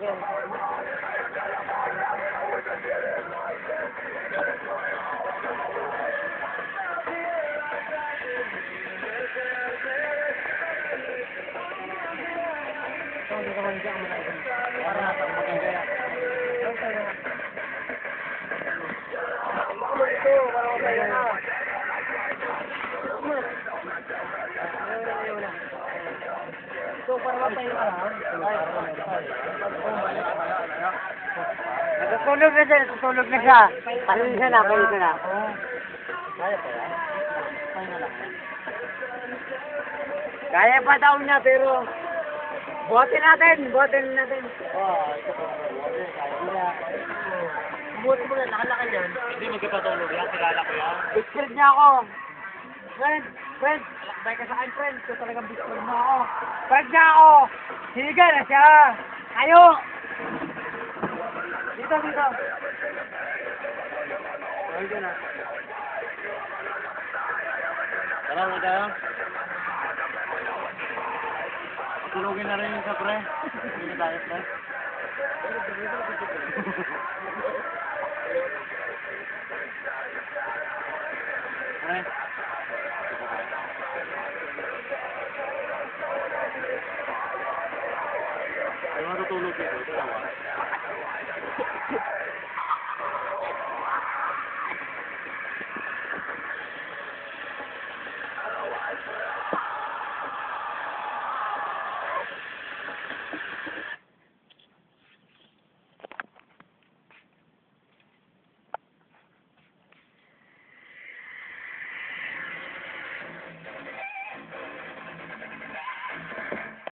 yan. So, hindi naman dyan mo na ito. Para na, pag magagaya. So, para matay na lang. Natutulog na siya, natutulog na siya. Panin siya na, panin siya na. Kaya pa yan? Kaya na lang. Kaya pa daw niya, pero... Buhatin natin! Buhatin natin! Ito po. Kaya niya. Buhatin mo na, nakalakal yan. Hindi magkapatulog yan, kilala ko yan. Big friend niya ako. Friend! Friend! Alakbay ka sa akin, friend. Ito talagang big friend mo ako. Friend niya ako! Higa na siya! Ayo! Dito, dito! Higa na. Tara, mo tayo. Tulogin na rin yung isa, pre. Hindi na tayo, pre. Pre. Ay, matutulog dito. Ito lang.